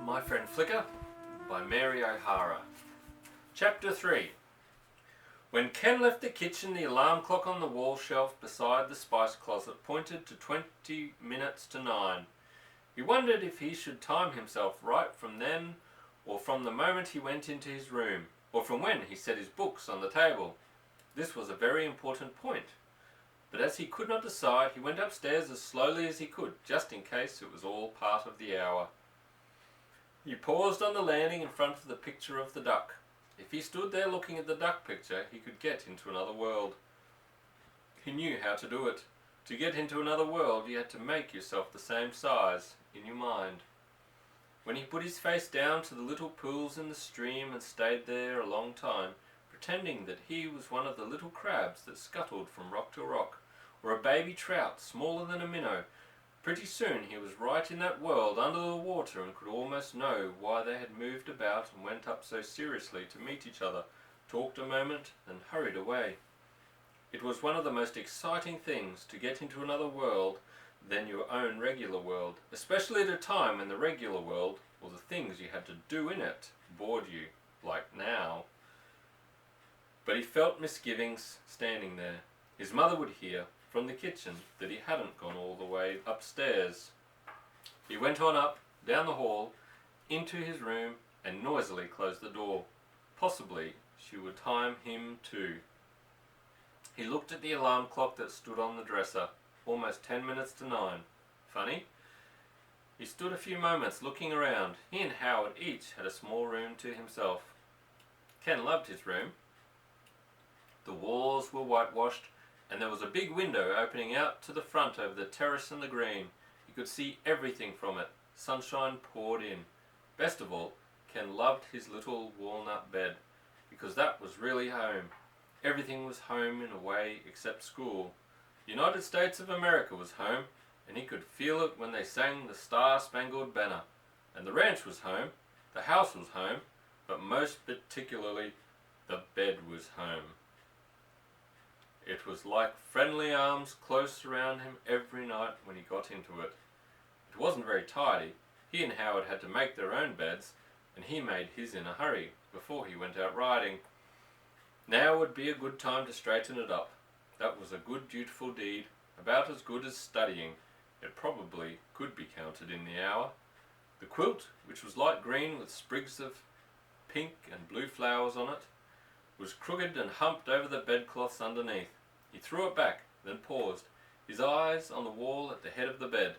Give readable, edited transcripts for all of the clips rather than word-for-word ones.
My Friend Flicka by Mary O'Hara. Chapter 3. When Ken left the kitchen, the alarm clock on the wall shelf beside the spice closet pointed to 20 minutes to 9. He wondered if he should time himself right from then, or from the moment he went into his room, or from when he set his books on the table. This was a very important point. But as he could not decide, he went upstairs as slowly as he could, just in case it was all part of the hour. He paused on the landing in front of the picture of the duck. If he stood there looking at the duck picture, he could get into another world. He knew how to do it. To get into another world, you had to make yourself the same size in your mind. When he put his face down to the little pools in the stream and stayed there a long time, pretending that he was one of the little crabs that scuttled from rock to rock, or a baby trout smaller than a minnow, pretty soon he was right in that world under the water and could almost know why they had moved about and went up so seriously to meet each other, talked a moment, and hurried away. It was one of the most exciting things to get into another world than your own regular world, especially at a time when the regular world, or the things you had to do in it, bored you, like now. But he felt misgivings standing there. His mother would hear from the kitchen that he hadn't gone all the way upstairs. He went on up, down the hall, into his room, and noisily closed the door. Possibly she would time him too. He looked at the alarm clock that stood on the dresser, almost 10 minutes to 9. Funny. He stood a few moments looking around. He and Howard each had a small room to himself. Ken loved his room. The walls were whitewashed, and there was a big window opening out to the front over the terrace and the green. He could see everything from it. Sunshine poured in. Best of all, Ken loved his little walnut bed, because that was really home. Everything was home in a way except school. The United States of America was home, and he could feel it when they sang the Star-Spangled Banner. And the ranch was home, the house was home, but most particularly, the bed was home. It was like friendly arms close around him every night when he got into it. It wasn't very tidy. He and Howard had to make their own beds, and he made his in a hurry before he went out riding. Now would be a good time to straighten it up. That was a good, dutiful deed, about as good as studying. It probably could be counted in the hour. The quilt, which was light green with sprigs of pink and blue flowers on it, was crooked and humped over the bedclothes underneath. He threw it back, then paused, his eyes on the wall at the head of the bed.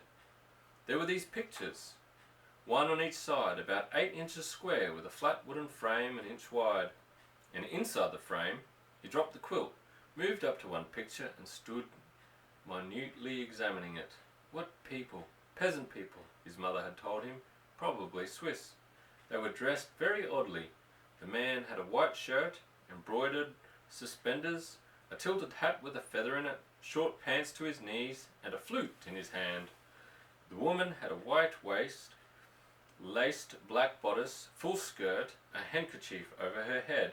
There were these pictures, one on each side, about 8 inches square, with a flat wooden frame an inch wide. And inside the frame, he dropped the quilt, moved up to one picture, and stood minutely examining it. What people, peasant people, his mother had told him, probably Swiss. They were dressed very oddly. The man had a white shirt, embroidered suspenders, a tilted hat with a feather in it, short pants to his knees, and a flute in his hand. The woman had a white waist, laced black bodice, full skirt, a handkerchief over her head,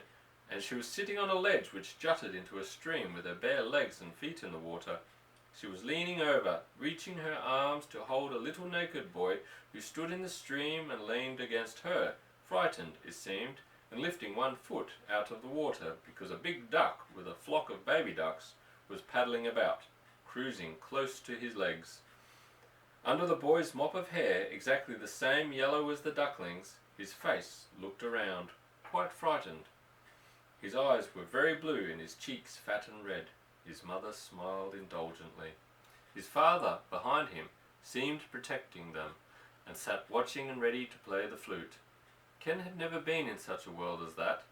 and she was sitting on a ledge which jutted into a stream with her bare legs and feet in the water. She was leaning over, reaching her arms to hold a little naked boy who stood in the stream and leaned against her, frightened, it seemed, and lifting one foot out of the water because a big duck with a flock of baby ducks was paddling about, cruising close to his legs. Under the boy's mop of hair, exactly the same yellow as the ducklings, his face looked around, quite frightened. His eyes were very blue and his cheeks fat and red. His mother smiled indulgently. His father, behind him, seemed protecting them, and sat watching and ready to play the flute. Ken had never been in such a world as that.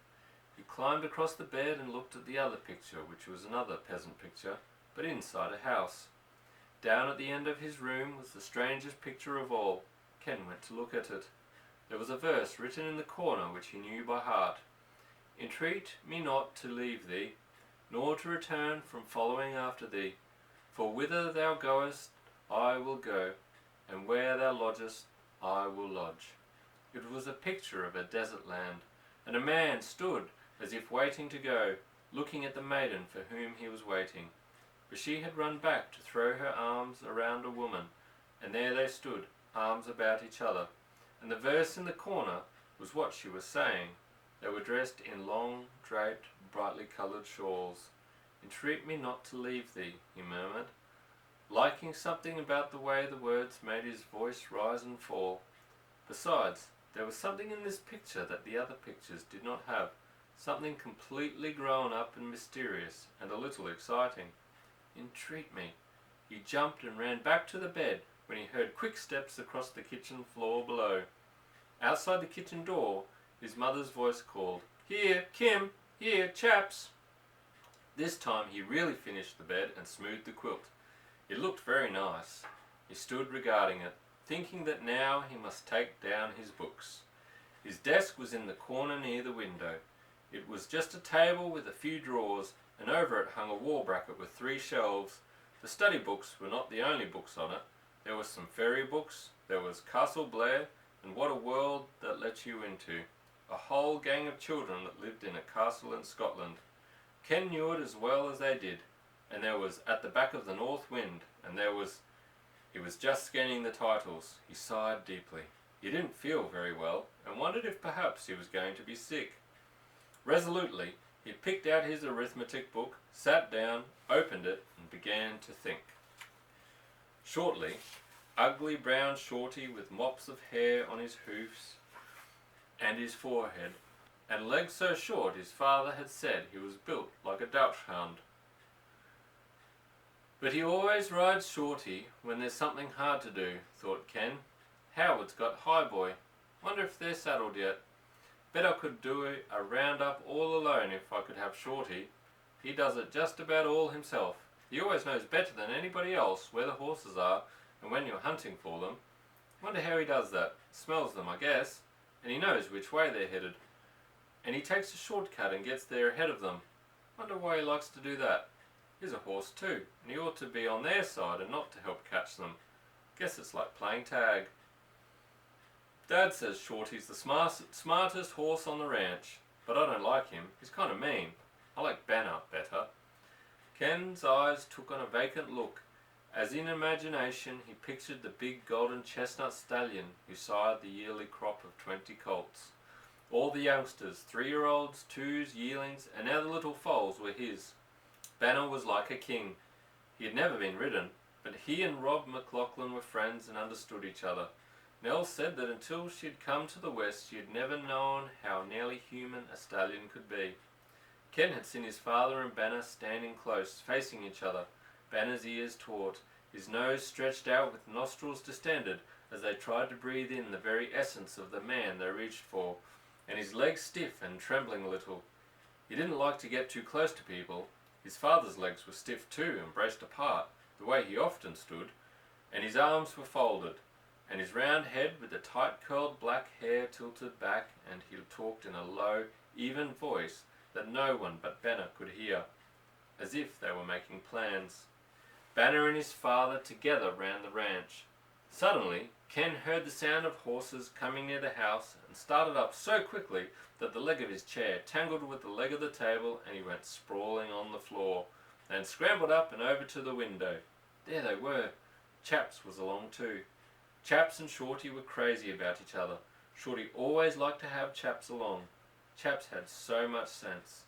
He climbed across the bed and looked at the other picture, which was another peasant picture, but inside a house. Down at the end of his room was the strangest picture of all. Ken went to look at it. There was a verse written in the corner which he knew by heart. Entreat me not to leave thee, nor to return from following after thee. For whither thou goest, I will go, and where thou lodgest, I will lodge. It was a picture of a desert land, and a man stood as if waiting to go, looking at the maiden for whom he was waiting. But she had run back to throw her arms around a woman, and there they stood, arms about each other. and the verse in the corner was what she was saying. They were dressed in long, draped, brightly coloured shawls. "Entreat me not to leave thee," he murmured, liking something about the way the words made his voice rise and fall. Besides, there was something in this picture that the other pictures did not have, something completely grown up and mysterious and a little exciting. "Entreat me." He jumped and ran back to the bed when he heard quick steps across the kitchen floor below. Outside the kitchen door, his mother's voice called, "Here, Kim! Here, chaps!" This time he really finished the bed and smoothed the quilt. It looked very nice. He stood regarding it, thinking that now he must take down his books. His desk was in the corner near the window. It was just a table with a few drawers, and over it hung a wall bracket with 3 shelves. The study books were not the only books on it. There were some fairy books, there was Castle Blair, and What a World That Let You Into, a whole gang of children that lived in a castle in Scotland. Ken knew it as well as they did, and there was At the Back of the North Wind, and there was... He was just scanning the titles. He sighed deeply. He didn't feel very well, and wondered if perhaps he was going to be sick. Resolutely, he picked out his arithmetic book, sat down, opened it, and began to think. Shortly, ugly brown Shorty with mops of hair on his hoofs and his forehead, and legs so short his father had said he was built like a dachshund. But he always rides Shorty when there's something hard to do, thought Ken. Howard's got Highboy. Wonder if they're saddled yet. Bet I could do a round-up all alone if I could have Shorty. He does it just about all himself. He always knows better than anybody else where the horses are and when you're hunting for them. Wonder how he does that. Smells them, I guess, and he knows which way they're headed. And he takes a shortcut and gets there ahead of them. Wonder why he likes to do that. He's a horse too, and he ought to be on their side and not to help catch them. Guess it's like playing tag. Dad says Shorty's the smartest horse on the ranch, but I don't like him. He's kind of mean. I like Banner better. Ken's eyes took on a vacant look, as in imagination he pictured the big golden chestnut stallion who sired the yearly crop of 20 colts. All the youngsters, 3-year-olds, 2s, yearlings, and now the little foals were his. Banner was like a king. He had never been ridden, but he and Rob McLaughlin were friends and understood each other. Nell said that until she had come to the west she had never known how nearly human a stallion could be. Ken had seen his father and Banner standing close, facing each other, Banner's ears taut, his nose stretched out with nostrils distended as they tried to breathe in the very essence of the man they reached for, and his legs stiff and trembling a little. He didn't like to get too close to people. His father's legs were stiff too and braced apart, the way he often stood, and his arms were folded, and his round head with the tight curled black hair tilted back, and he talked in a low, even voice that no one but Banner could hear, as if they were making plans. Banner and his father together ran the ranch. Suddenly, Ken heard the sound of horses coming near the house and started up so quickly that the leg of his chair tangled with the leg of the table and he went sprawling on the floor, and scrambled up and over to the window. There they were. Chaps was along too. Chaps and Shorty were crazy about each other. Shorty always liked to have Chaps along. Chaps had so much sense.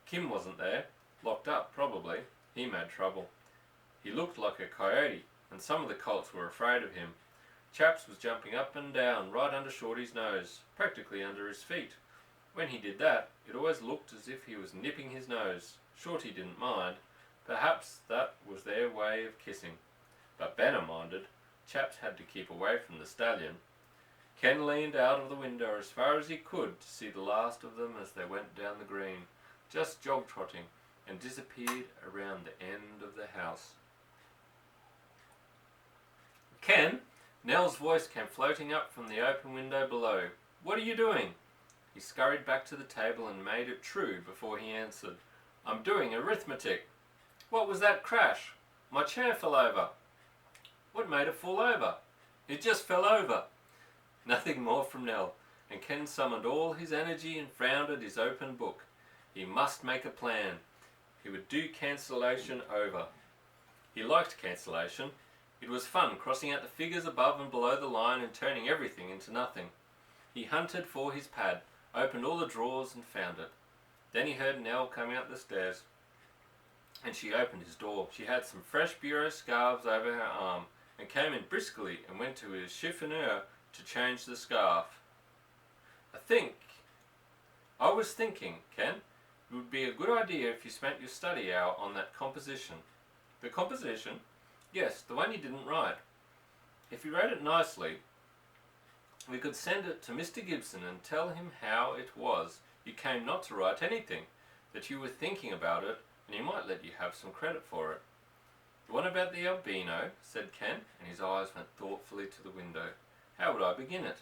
Kim wasn't there. Locked up, probably. He made trouble. He looked like a coyote, and some of the colts were afraid of him. Chaps was jumping up and down right under Shorty's nose, practically under his feet. When he did that, it always looked as if he was nipping his nose. Shorty didn't mind. Perhaps that was their way of kissing. But Banner minded. Chaps had to keep away from the stallion. Ken leaned out of the window as far as he could to see the last of them as they went down the green, just jog-trotting, and disappeared around the end of the house. "Ken!" Nell's voice came floating up from the open window below. "What are you doing?" He scurried back to the table and made it true before he answered. "I'm doing arithmetic." "What was that crash?" "My chair fell over." "What made it fall over?" "It just fell over." Nothing more from Nell, and Ken summoned all his energy and frowned at his open book. He must make a plan. He would do cancellation over. He liked cancellation. It was fun crossing out the figures above and below the line and turning everything into nothing. He hunted for his pad, opened all the drawers and found it. Then he heard Nell coming up the stairs, and she opened his door. She had some fresh bureau scarves over her arm and came in briskly and went to his chiffonier to change the scarf. I was thinking, Ken, it would be a good idea if you spent your study hour on that composition. The composition? Yes, the one you didn't write. If you wrote it nicely, we could send it to Mr. Gibson and tell him how it was you came not to write anything, that you were thinking about it, and he might let you have some credit for it. The one about the albino, said Ken, and his eyes went thoughtfully to the window. How would I begin it?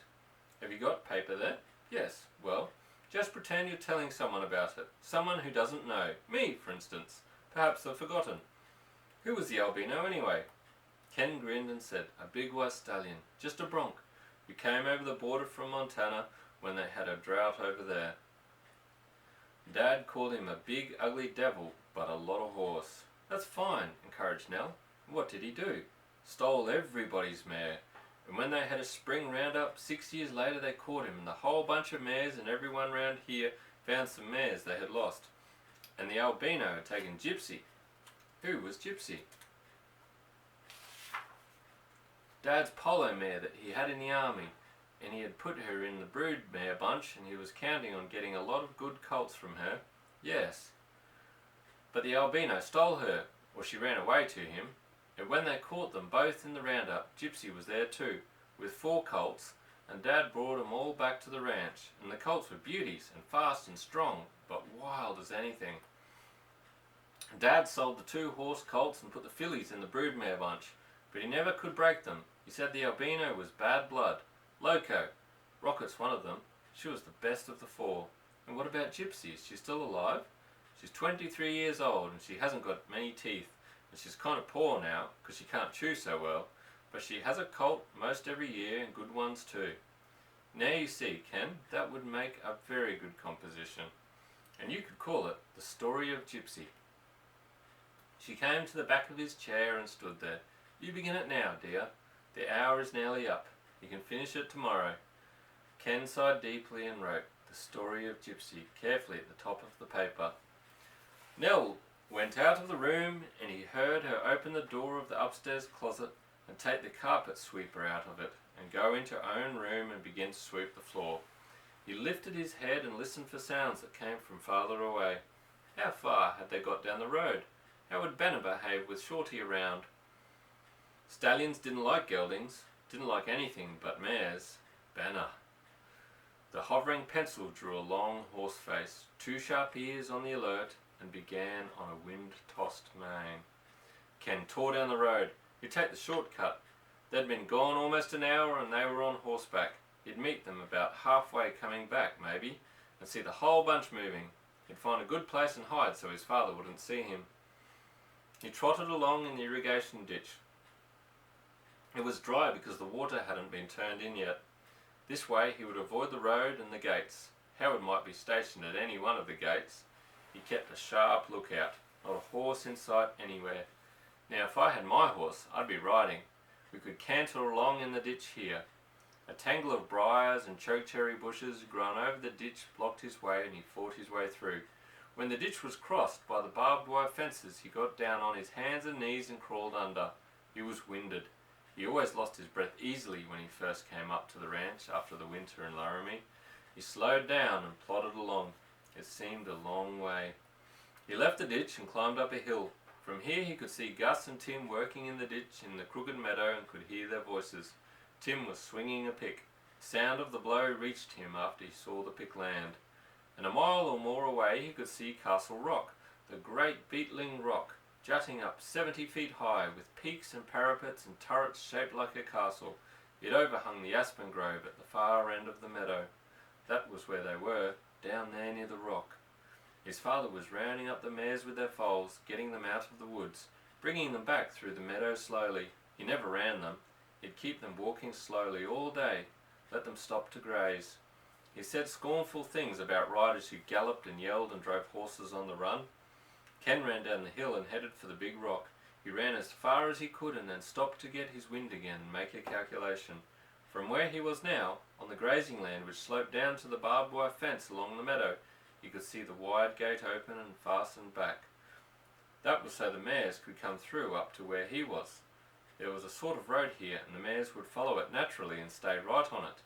Have you got paper there? Yes. Well, just pretend you're telling someone about it. Someone who doesn't know. Me, for instance. Perhaps they've forgotten. Who was the albino anyway? Ken grinned and said, a big white stallion. Just a bronc. We came over the border from Montana when they had a drought over there. Dad called him a big ugly devil, but a lot of horse. That's fine, encouraged Nell. What did he do? Stole everybody's mare. And when they had a spring roundup, 6 years later they caught him, and the whole bunch of mares and everyone round here found some mares they had lost. And the albino had taken Gypsy. Who was Gypsy? Dad's polo mare that he had in the army, and he had put her in the brood mare bunch, and he was counting on getting a lot of good colts from her. Yes. But the albino stole her, or she ran away to him, and when they caught them both in the roundup, Gypsy was there too, with 4 colts, and Dad brought them all back to the ranch, and the colts were beauties, and fast and strong, but wild as anything. Dad sold the 2 horse colts and put the fillies in the broodmare bunch, but he never could break them. He said the albino was bad blood. Loco. Rocket's one of them. She was the best of the 4. And what about Gypsy? Is she still alive? She's 23 years old, and she hasn't got many teeth. And she's kind of poor now, because she can't chew so well, but she has a colt most every year, and good ones too. Now you see, Ken, that would make a very good composition, and you could call it The Story of Gypsy. She came to the back of his chair and stood there. You begin it now, dear. The hour is nearly up. You can finish it tomorrow. Ken sighed deeply and wrote The Story of Gypsy carefully at the top of the paper. Nell went out of the room, and he heard her open the door of the upstairs closet and take the carpet sweeper out of it and go into her own room and begin to sweep the floor. He lifted his head and listened for sounds that came from farther away. How far had they got down the road? How would Banner behave with Shorty around? Stallions didn't like geldings, didn't like anything but mares. Banner. The hovering pencil drew a long horse face, 2 sharp ears on the alert, and began on a wind-tossed mane. Ken tore down the road. He'd take the shortcut. They'd been gone almost an hour, and they were on horseback. He'd meet them about halfway coming back, maybe, and see the whole bunch moving. He'd find a good place and hide so his father wouldn't see him. He trotted along in the irrigation ditch. It was dry because the water hadn't been turned in yet. This way he would avoid the road and the gates. Howard might be stationed at any one of the gates. He kept a sharp lookout. Not a horse in sight anywhere. Now if I had my horse, I'd be riding. We could canter along in the ditch here. A tangle of briars and chokecherry bushes grown over the ditch blocked his way, and he fought his way through. When the ditch was crossed by the barbed wire fences, he got down on his hands and knees and crawled under. He was winded. He always lost his breath easily when he first came up to the ranch after the winter in Laramie. He slowed down and plodded along. It seemed a long way. He left the ditch and climbed up a hill. From here he could see Gus and Tim working in the ditch in the crooked meadow and could hear their voices. Tim was swinging a pick. The sound of the blow reached him after he saw the pick land. And a mile or more away he could see Castle Rock, the great beetling rock, jutting up 70 feet high with peaks and parapets and turrets shaped like a castle. It overhung the aspen grove at the far end of the meadow. That was where they were, down there near the rock. His father was rounding up the mares with their foals, getting them out of the woods, bringing them back through the meadow slowly. He never ran them. He'd keep them walking slowly all day, let them stop to graze. He said scornful things about riders who galloped and yelled and drove horses on the run. Ken ran down the hill and headed for the big rock. He ran as far as he could and then stopped to get his wind again and make a calculation. From where he was now, on the grazing land which sloped down to the barbed wire fence along the meadow, he could see the wide gate open and fastened back. That was so the mares could come through up to where he was. There was a sort of road here, and the mares would follow it naturally and stay right on it.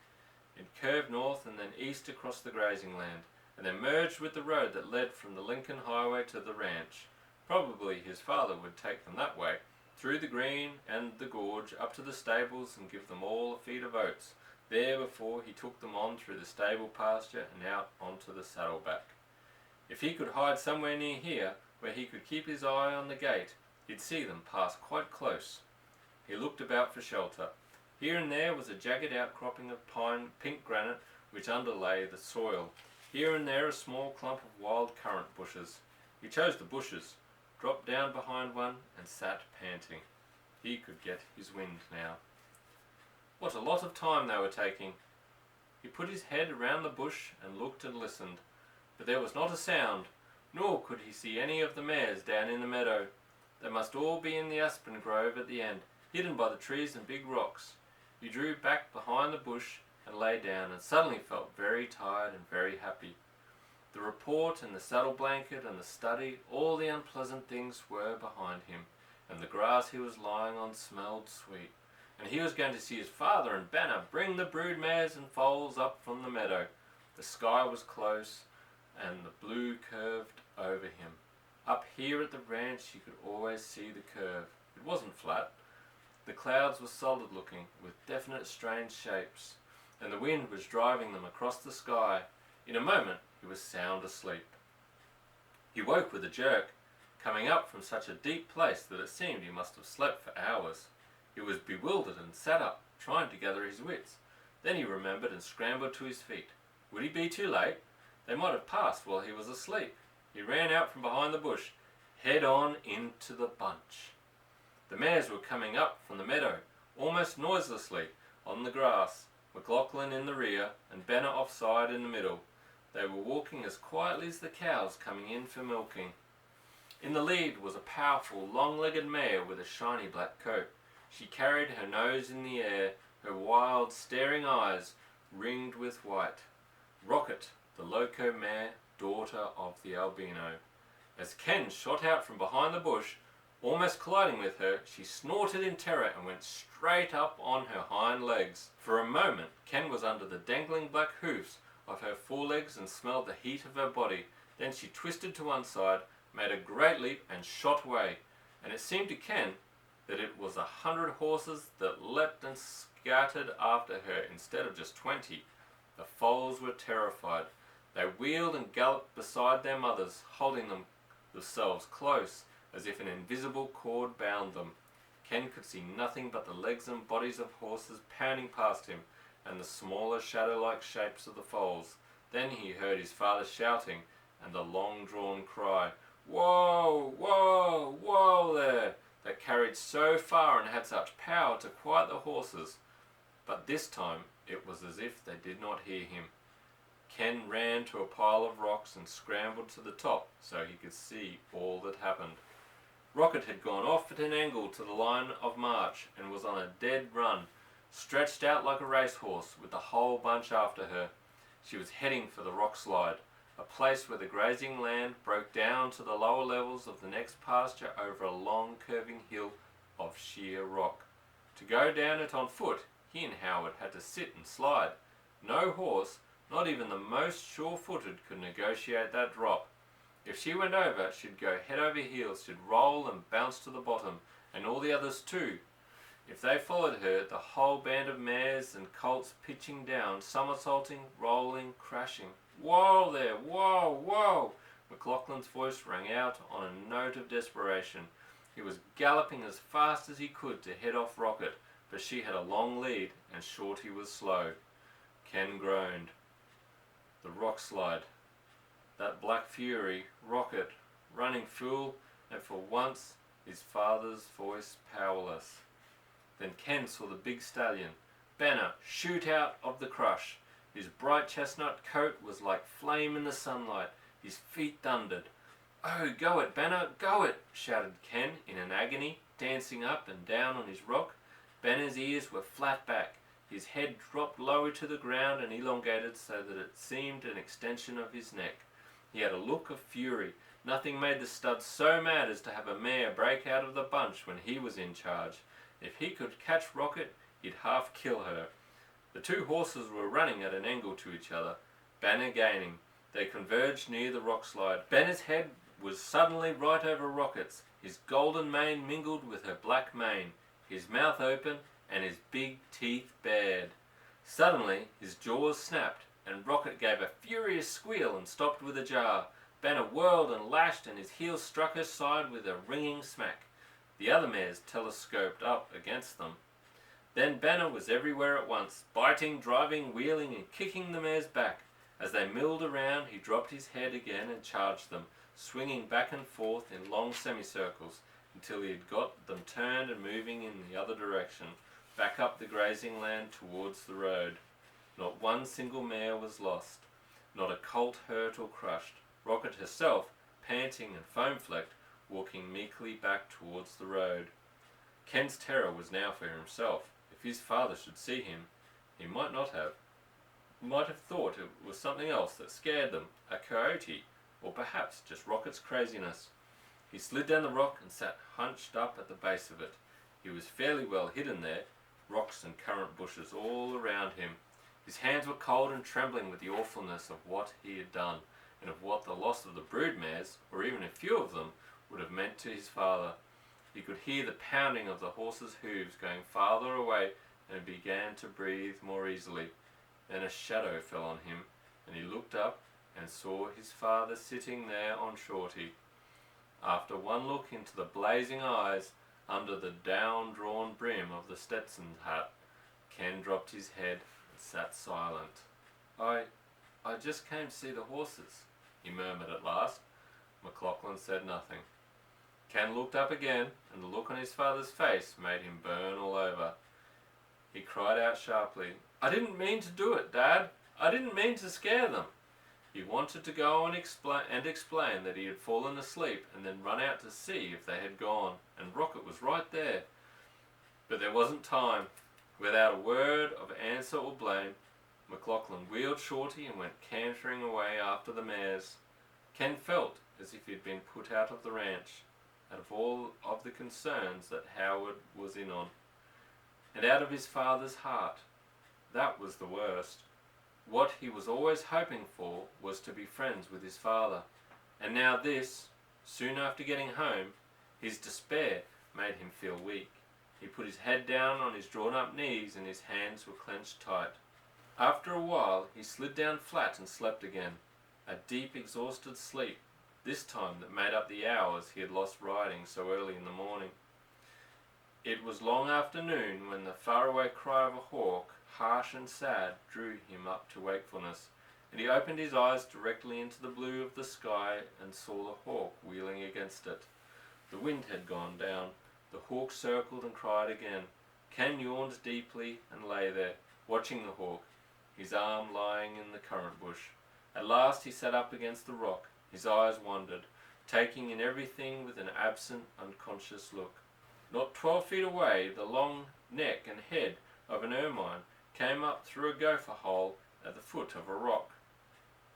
It curved north and then east across the grazing land, and then merged with the road that led from the Lincoln Highway to the ranch. Probably his father would take them that way, through the green and the gorge, up to the stables and give them all a feed of oats, there before he took them on through the stable pasture and out onto the saddleback. If he could hide somewhere near here, where he could keep his eye on the gate, he'd see them pass quite close. He looked about for shelter. Here and there was a jagged outcropping of pink granite which underlay the soil. Here and there a small clump of wild currant bushes. He chose the bushes, dropped down behind one, and sat panting. He could get his wind now. What a lot of time they were taking! He put his head around the bush and looked and listened, but there was not a sound, nor could he see any of the mares down in the meadow. They must all be in the aspen grove at the end, hidden by the trees and big rocks. He drew back behind the bush and lay down, and suddenly felt very tired and very happy. The report and the saddle blanket and the study, all the unpleasant things were behind him, and the grass he was lying on smelled sweet. And he was going to see his father and Banner bring the brood mares and foals up from the meadow. The sky was close, and the blue curved over him. Up here at the ranch he could always see the curve. It wasn't flat. The clouds were solid looking, with definite strange shapes, and the wind was driving them across the sky. In a moment he was sound asleep. He woke with a jerk, coming up from such a deep place that it seemed he must have slept for hours. He was bewildered and sat up, trying to gather his wits. Then he remembered and scrambled to his feet. Would he be too late? They might have passed while he was asleep. He ran out from behind the bush, head on into the bunch. The mares were coming up from the meadow, almost noiselessly, on the grass, McLaughlin in the rear and Banner offside in the middle. They were walking as quietly as the cows coming in for milking. In the lead was a powerful, long-legged mare with a shiny black coat. She carried her nose in the air, her wild, staring eyes ringed with white. Rocket, the loco mare, daughter of the albino. As Ken shot out from behind the bush, almost colliding with her, she snorted in terror and went straight up on her hind legs. For a moment, Ken was under the dangling black hoofs of her forelegs and smelled the heat of her body. Then she twisted to one side, made a great leap and shot away, and it seemed to Ken that it was 100 horses that leapt and scattered after her instead of just 20. The foals were terrified. They wheeled and galloped beside their mothers, holding themselves close, as if an invisible cord bound them. Ken could see nothing but the legs and bodies of horses pounding past him, and the smaller shadow-like shapes of the foals. Then he heard his father shouting, and a long-drawn cry, "Whoa, whoa, whoa there!" that carried so far and had such power to quiet the horses. But this time it was as if they did not hear him. Ken ran to a pile of rocks and scrambled to the top so he could see all that happened. Rocket had gone off at an angle to the line of march and was on a dead run, stretched out like a racehorse with the whole bunch after her. She was heading for the rock slide, a place where the grazing land broke down to the lower levels of the next pasture over a long curving hill of sheer rock. To go down it on foot, he and Howard had to sit and slide. No horse, not even the most sure-footed, could negotiate that drop. If she went over, she'd go head over heels, she'd roll and bounce to the bottom, and all the others too. If they followed her, the whole band of mares and colts pitching down, somersaulting, rolling, crashing. "Whoa there! Whoa! Whoa!" McLaughlin's voice rang out on a note of desperation. He was galloping as fast as he could to head off Rocket, but she had a long lead and Shorty was slow. Ken groaned. The rock slide. That black fury, Rocket, running full, and for once his father's voice powerless. Then Ken saw the big stallion, Banner, shoot out of the crush. His bright chestnut coat was like flame in the sunlight. His feet thundered. "Oh, go it, Banner, go it!" shouted Ken in an agony. dancing up and down on his rock. Banner's ears were flat back. His head dropped lower to the ground and elongated so that it seemed an extension of his neck. He had a look of fury. Nothing made the stud so mad as to have a mare break out of the bunch when he was in charge. If he could catch Rocket, he'd half kill her. The two horses were running at an angle to each other, Banner gaining. They converged near the rock slide. Banner's head was suddenly right over Rocket's. His golden mane mingled with her black mane, his mouth open and his big teeth bared. Suddenly his jaws snapped, and Rocket gave a furious squeal and stopped with a jar. Banner whirled and lashed, and his heels struck her side with a ringing smack. The other mares telescoped up against them. Then Banner was everywhere at once, biting, driving, wheeling, and kicking the mares back. As they milled around, he dropped his head again and charged them, swinging back and forth in long semicircles until he had got them turned and moving in the other direction, back up the grazing land towards the road. Not one single mare was lost, not a colt hurt or crushed. Rocket herself, panting and foam-flecked, walking meekly back towards the road. Ken's terror was now for himself. If his father should see him, he might have thought it was something else that scared them, a coyote, or perhaps just Rocket's craziness. He slid down the rock and sat hunched up at the base of it. He was fairly well hidden there, rocks and currant bushes all around him. His hands were cold and trembling with the awfulness of what he had done, and of what the loss of the brood mares, or even a few of them, would have meant to his father. He could hear the pounding of the horses' hooves going farther away, and began to breathe more easily. Then a shadow fell on him, and he looked up and saw his father sitting there on Shorty. After one look into the blazing eyes under the down-drawn brim of the Stetson hat, Ken dropped his head and sat silent. I just came to see the horses," he murmured at last. McLaughlin said nothing. Ken looked up again, and the look on his father's face made him burn all over. He cried out sharply, "I didn't mean to do it, Dad! I didn't mean to scare them!" He wanted to go and explain that he had fallen asleep and then run out to see if they had gone, and Rocket was right there. But there wasn't time. Without a word of answer or blame, McLaughlin wheeled Shorty and went cantering away after the mares. Ken felt as if he had been put out of the ranch, out of all of the concerns that Howard was in on, and out of his father's heart. That was the worst. What he was always hoping for was to be friends with his father, and now this, soon after getting home, his despair made him feel weak. He put his head down on his drawn-up knees and his hands were clenched tight. After a while he slid down flat and slept again, a deep, exhausted sleep, this time that made up the hours he had lost riding so early in the morning. It was long afternoon when the faraway cry of a hawk, harsh and sad, drew him up to wakefulness, and he opened his eyes directly into the blue of the sky and saw the hawk wheeling against it. The wind had gone down. The hawk circled and cried again. Ken yawned deeply and lay there, watching the hawk, his arm lying in the currant bush. At last he sat up against the rock. His eyes wandered, taking in everything with an absent, unconscious look. Not 12 feet away, the long neck and head of an ermine came up through a gopher hole at the foot of a rock.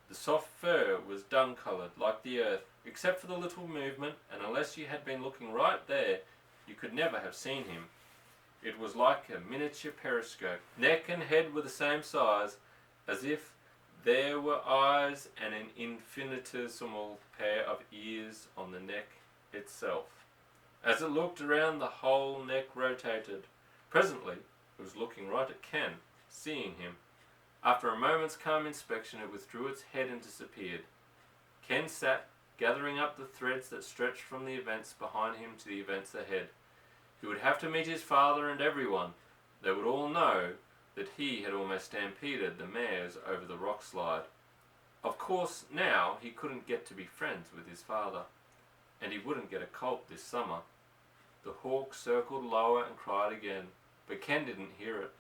The soft fur was dun-coloured like the earth, except for the little movement, and unless you had been looking right there, you could never have seen him. It was like a miniature periscope. Neck and head were the same size, as if there were eyes and an infinitesimal pair of ears on the neck itself. As it looked around, the whole neck rotated. Presently, it was looking right at Ken, seeing him. After a moment's calm inspection, it withdrew its head and disappeared. Ken sat, gathering up the threads that stretched from the events behind him to the events ahead. He would have to meet his father and everyone. They would all know that he had almost stampeded the mares over the rock slide. Of course, now he couldn't get to be friends with his father, and he wouldn't get a colt this summer. The hawk circled lower and cried again, but Ken didn't hear it.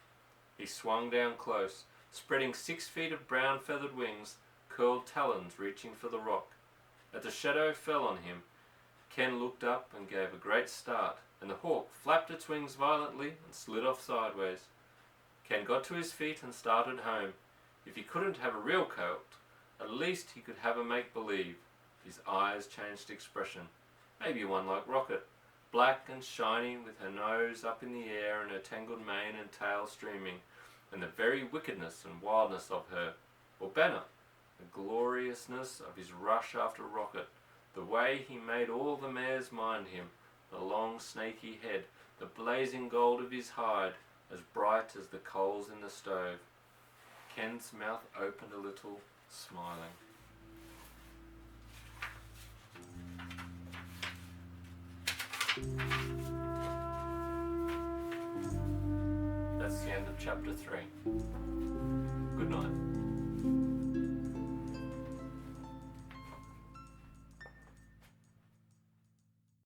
He swung down close, spreading 6 feet of brown feathered wings, curled talons reaching for the rock. As the shadow fell on him, Ken looked up and gave a great start and the hawk flapped its wings violently and slid off sideways. Ken got to his feet and started home. If he couldn't have a real colt, at least he could have a make-believe. His eyes changed expression. Maybe one like Rocket, black and shiny, with her nose up in the air and her tangled mane and tail streaming, and the very wickedness and wildness of her. Or Banner, the gloriousness of his rush after Rocket, the way he made all the mares mind him, the long snaky head, the blazing gold of his hide, as bright as the coals in the stove. Ken's mouth opened a little, smiling. That's the end of chapter 3.